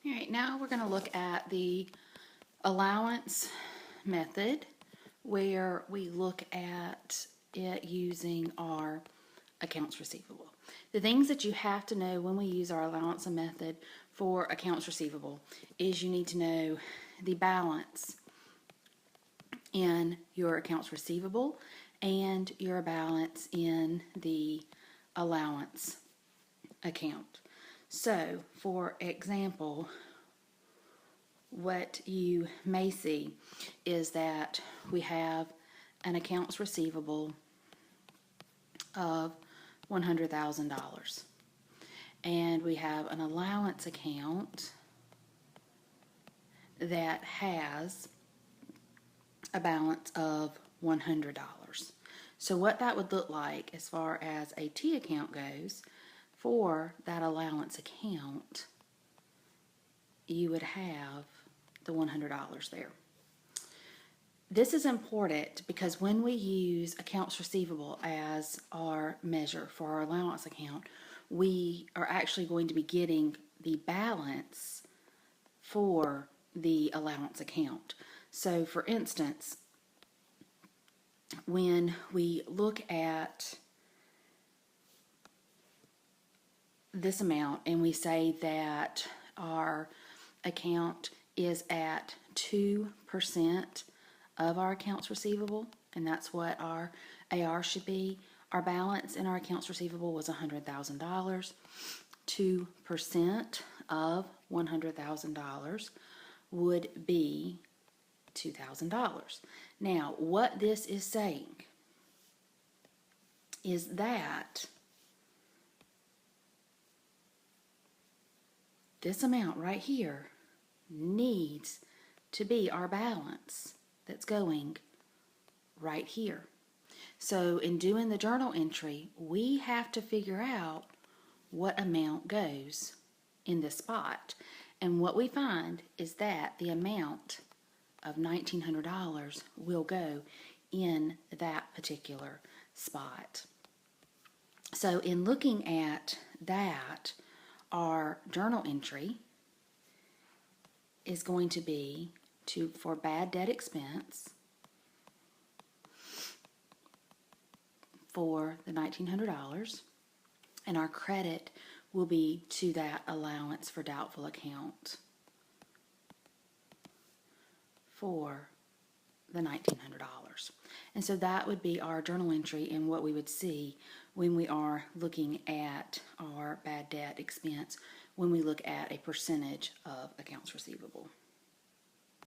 All right, now we're going to look at the allowance method where we look at it using our accounts receivable. The things that you have to know when we use our allowance method for accounts receivable is you need to know the balance in your accounts receivable and your balance in the allowance account. So, for example, what you may see is that we have an accounts receivable of $100,000 and we have an allowance account that has a balance of $100. So what that would look like as far as a T account goes, for that allowance account, you would have the $100 there. This is important because when we use accounts receivable as our measure for our allowance account, we are actually going to be getting the balance for the allowance account. So for instance, when we look at this amount and we say that our account is at 2% of our accounts receivable, and that's what our AR should be. Our balance in our accounts receivable was $100,000. 2% of $100,000 would be $2,000. Now, what this is saying is that this amount right here needs to be our balance that's going right here. So in doing the journal entry, we have to figure out what amount goes in this spot. And what we find is that the amount of $1,900 will go in that particular spot. So in looking at that, our journal entry is going to be for bad debt expense for the $1,900, and our credit will be to that allowance for doubtful account for the $1,900. And so that would be our journal entry and what we would see when we are looking at our bad debt expense when we look at a percentage of accounts receivable.